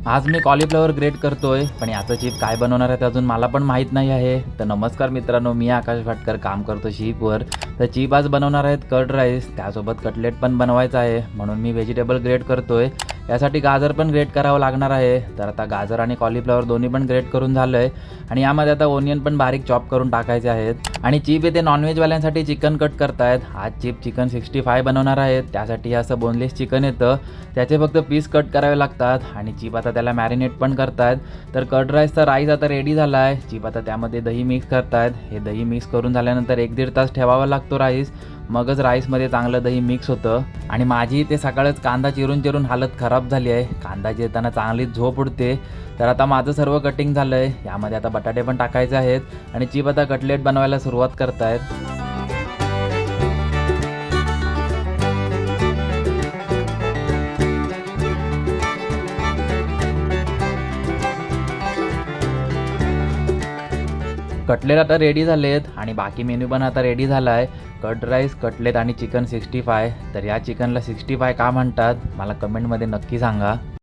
आज मी cauliflower great करतोय, पण याचं चीप काय बनवणार आहे ते अजून मला पण माहीत नाही आहे. तर नमस्कार मित्रांनो, मी आकाश भाटकर काम करतो चीपवर. तर चीप आज बनवणार आहेत कर्ड राईस, त्यासोबत कटलेट पण बनवायचं आहे, म्हणून मी व्हेजिटेबल ग्रेट करतोय. यासाठी गाजर पण ग्रेट करावं लागणार आहे. तर आता गाजर आणि कॉलीफ्लॉवर दोन्ही पण ग्रेट करून झालं आहे आणि यामध्ये आता ओनियन पण बारीक चॉप करून टाकायचे आहेत. आणि चीप येथे नॉनव्हेजवाल्यांसाठी चिकन कट करतायत. आज चीप चिकन 65 बनवणार आहेत, त्यासाठी असं बोनलेस चिकन येतं, त्याचे फक्त पीस कट करावे लागतात आणि चीप आता त्याला मॅरिनेट पण करतायत. तर कर्ड राईसचा राईस आता रेडी झाला आहे. चीप आता त्यामध्ये दही मिक्स करतायत. हे दही मिक्स करून झाल्यानंतर 1-1.5 तास ठेवावा लागतो राईस, मगच राईसमध्ये चांगलं दही मिक्स होतं. आणि माझी ते सकाळच कांदा चिरून चिरून हालत खराब झाली आहे. कांदा चिरताना चांगलीच झोप उडते. तर आता माझं सर्व कटिंग झालं आहे. यामध्ये आता बटाटे पण टाकायचे आहेत आणि चीप आता कटलेट बनवायला सुरुवात करतायत. कटलेट आता रेडी झालेत आणि बाकी मेन्यू पण आता रेडी झाला आहे. कर्ड राईस, कटलेट आणि चिकन 65. तर या चिकनला 65 का म्हणतात मला कमेंटमध्ये नक्की सांगा.